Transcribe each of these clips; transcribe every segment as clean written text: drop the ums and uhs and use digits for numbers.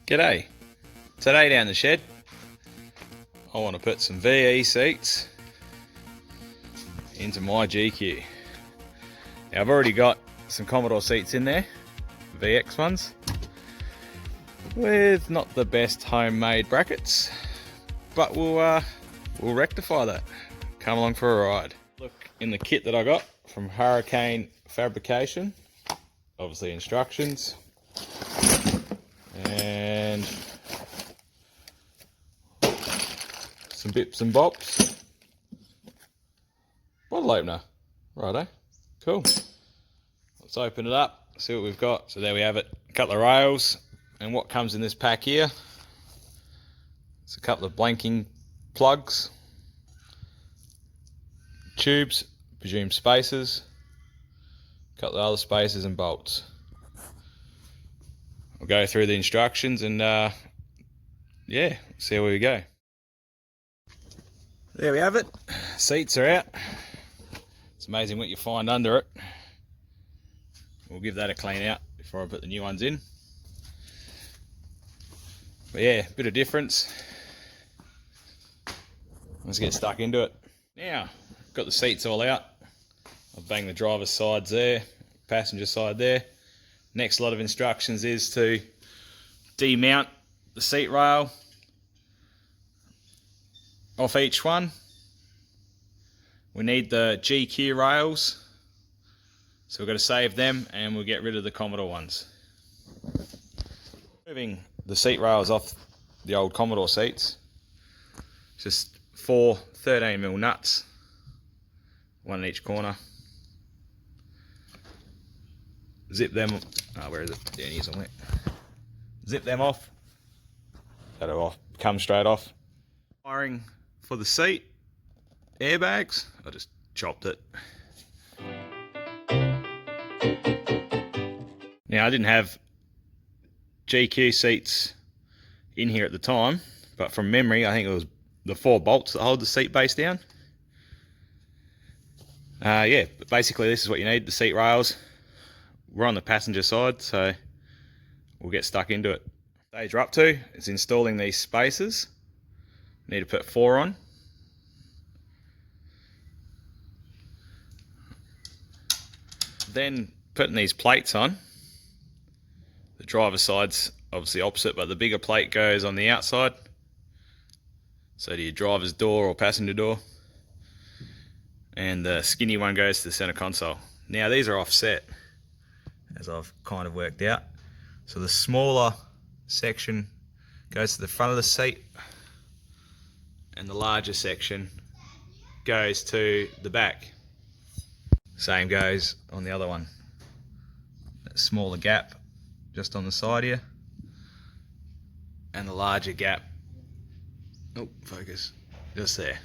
G'day. Today down the shed I want to put some VE seats into my GQ. Now I've already got some Commodore seats in there, VX ones, with not the best homemade brackets, but we'll rectify that. Come along for a ride. Look in the kit that I got from Hurricane Fabrication, obviously instructions, and some bips and bops. Bottle opener, righto, cool. Let's open it up, see what we've got. So there we have it, a couple of rails, and what comes in this pack here, it's a couple of blanking plugs, tubes, presume spacers, a couple of other spacers and bolts. I'll go through the instructions and yeah, see where we go. There we have it, seats are out. It's amazing what you find under it. We'll give that a clean out before I put the new ones in. But yeah, bit of difference. Let's get stuck into it. Now, got the seats all out. I've banged the driver's sides there, passenger side there. Next lot of instructions is to demount the seat rail off each one. We need the GQ rails, so we've got to save them and we'll get rid of the Commodore ones. Moving the seat rails off the old Commodore seats, just 4 13mm nuts, one in each corner. Zip them, oh where is it? Down here somewhere. Zip them off. That'll come straight off. Wiring for the seat, airbags, I just chopped it. Now I didn't have GQ seats in here at the time, but from memory I think it was the 4 bolts that hold the seat base down. Yeah, but basically this is what you need, the seat rails. We're on the passenger side, so we'll get stuck into it. Stage we're up to is installing these spacers. Need to put 4 on. Then putting these plates on. The driver's side's obviously opposite, but the bigger plate goes on the outside. So to your driver's door or passenger door. And the skinny one goes to the center console. Now these are offset, as I've kind of worked out. So the smaller section goes to the front of the seat and the larger section goes to the back. Same goes on the other one. That smaller gap just on the side here and the larger gap, oh focus, just there.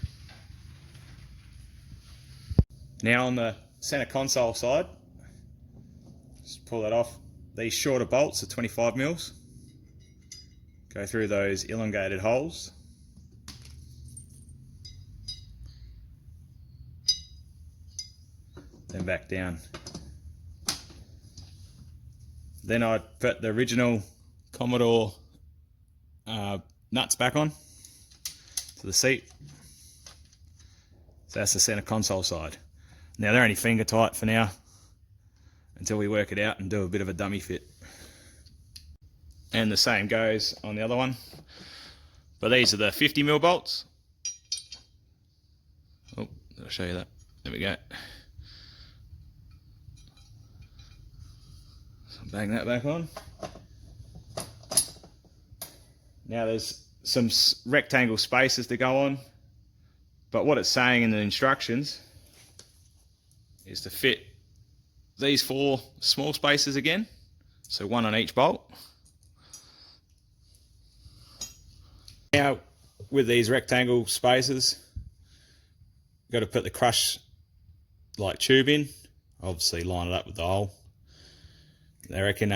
Now on the center console side, just pull that off. These shorter bolts are 25mm. Go through those elongated holes. Then back down. Then I put the original Commodore nuts back on to the seat. So that's the center console side. Now they're only finger tight for now, until we work it out and do a bit of a dummy fit. And the same goes on the other one. But these are the 50mm bolts. Oh, I'll show you that. There we go. So bang that back on. Now there's some rectangle spacers to go on, but what it's saying in the instructions is to fit these 4 small spacers again, so 1 on each bolt. Now with these rectangle spacers, you've got to put the crush like tube in, obviously line it up with the hole. I reckon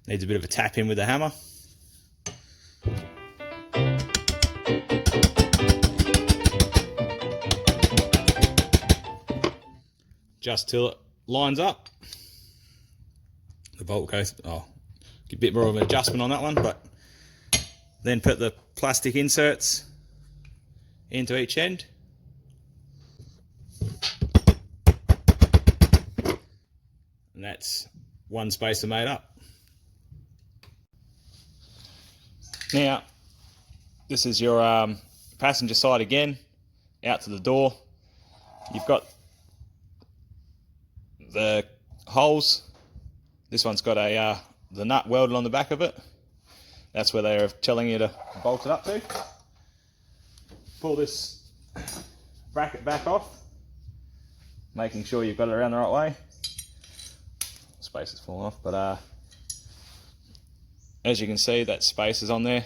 needs a bit of a tap in with the hammer. Just till it lines up. The bolt goes a bit more of an adjustment on that one, but then put the plastic inserts into each end. And that's one spacer made up. Now, this is your passenger side again, out to the door. You've got the holes. This one's got a the nut welded on the back of it. That's where they're telling you to bolt it up to. Pull this bracket back off, making sure you've got it around the right way. Space is falling off, but as you can see, that space is on there.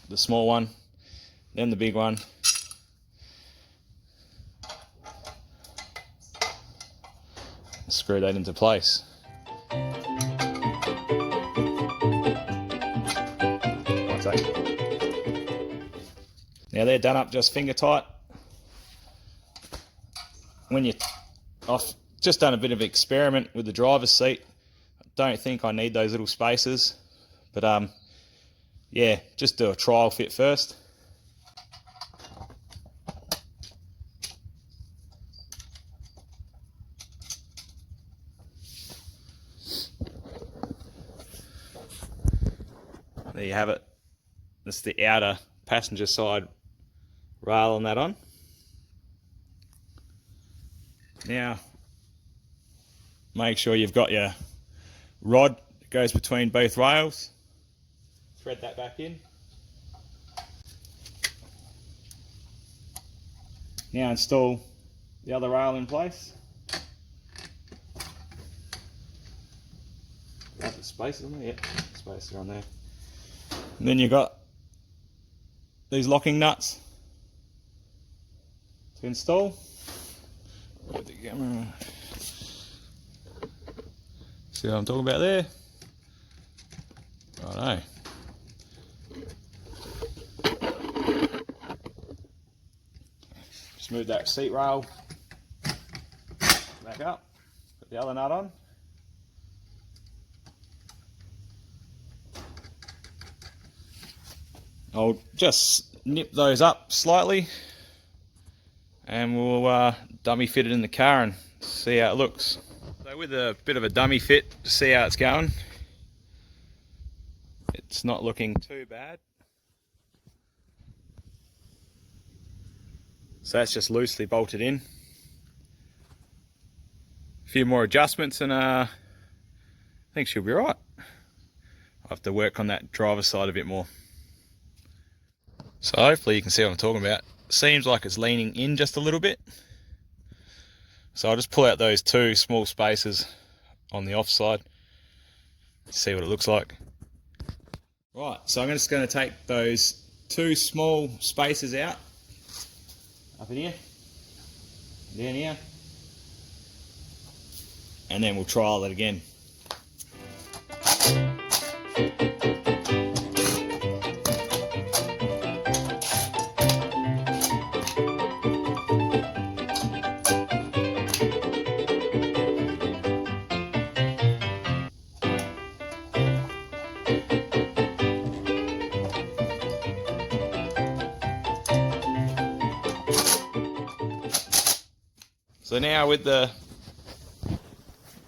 The small one, then the big one. Screw that into place. Now they're done up just finger tight. I've just done a bit of experiment with the driver's seat. I don't think I need those little spaces, but yeah, just do a trial fit first. There you have it. That's the outer passenger side rail on that on. Now, make sure you've got your rod that goes between both rails. Thread that back in. Now install the other rail in place. Have the spacer on there? Yep, spacer on there. And then you've got these locking nuts to install. Where's the camera? See what I'm talking about there? Righto. Just move that seat rail back up, put the other nut on. I'll just nip those up slightly and we'll dummy fit it in the car and see how it looks. So with a bit of a dummy fit to see how it's going, it's not looking too bad. So that's just loosely bolted in. A few more adjustments and I think she'll be right. I'll have to work on that driver's side a bit more. So hopefully you can see what I'm talking about. Seems like it's leaning in just a little bit. So I'll just pull out those two small spaces on the offside, see what it looks like. Right, so I'm just going to take those two small spaces out, up in here, down here, and then we'll trial it again. So now with the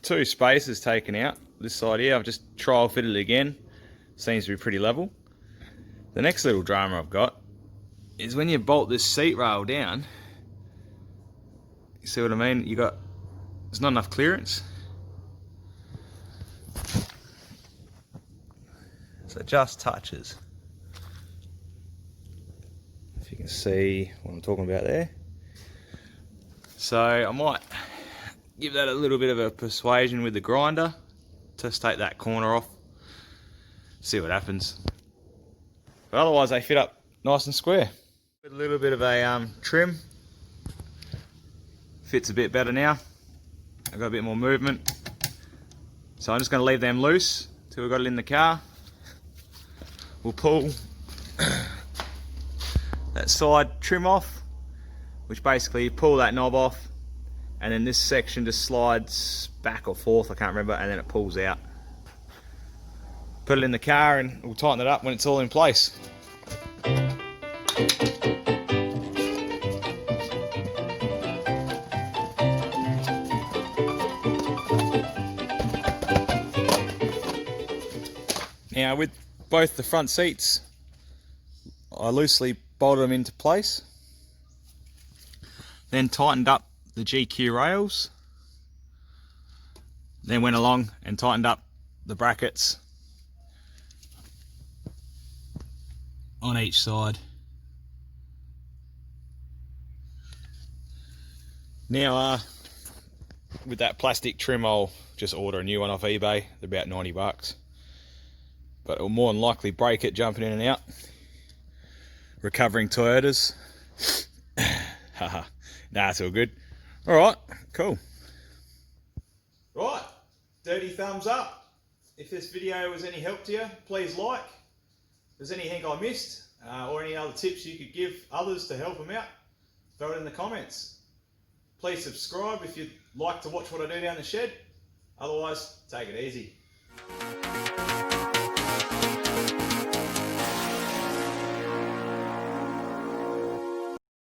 two spaces taken out, this side here, I've just trial fitted it again. Seems to be pretty level. The next little drama I've got is when you bolt this seat rail down, you see what I mean? There's not enough clearance. So it just touches. If you can see what I'm talking about there. So I might give that a little bit of a persuasion with the grinder. Just take that corner off, see what happens. But otherwise they fit up nice and square. With a little bit of a trim, fits a bit better now. I've got a bit more movement. So I'm just going to leave them loose till we've got it in the car. We'll pull that side trim off, which basically you pull that knob off and then this section just slides back or forth, I can't remember, and then it pulls out. put it in the car and we'll tighten it up when it's all in place. Now with both the front seats, I loosely bolted them into place, then tightened up the GQ rails, then went along and tightened up the brackets on each side. Now with that plastic trim, I'll just order a new one off eBay. They're about 90 bucks. But it'll more than likely break it jumping in and out. Recovering Toyotas. Haha. Nah, it's all good. Alright, cool. Right, dirty thumbs up. If this video was any help to you, please like. If there's anything I missed, or any other tips you could give others to help them out, throw it in the comments. Please subscribe if you'd like to watch what I do down the shed. Otherwise, take it easy.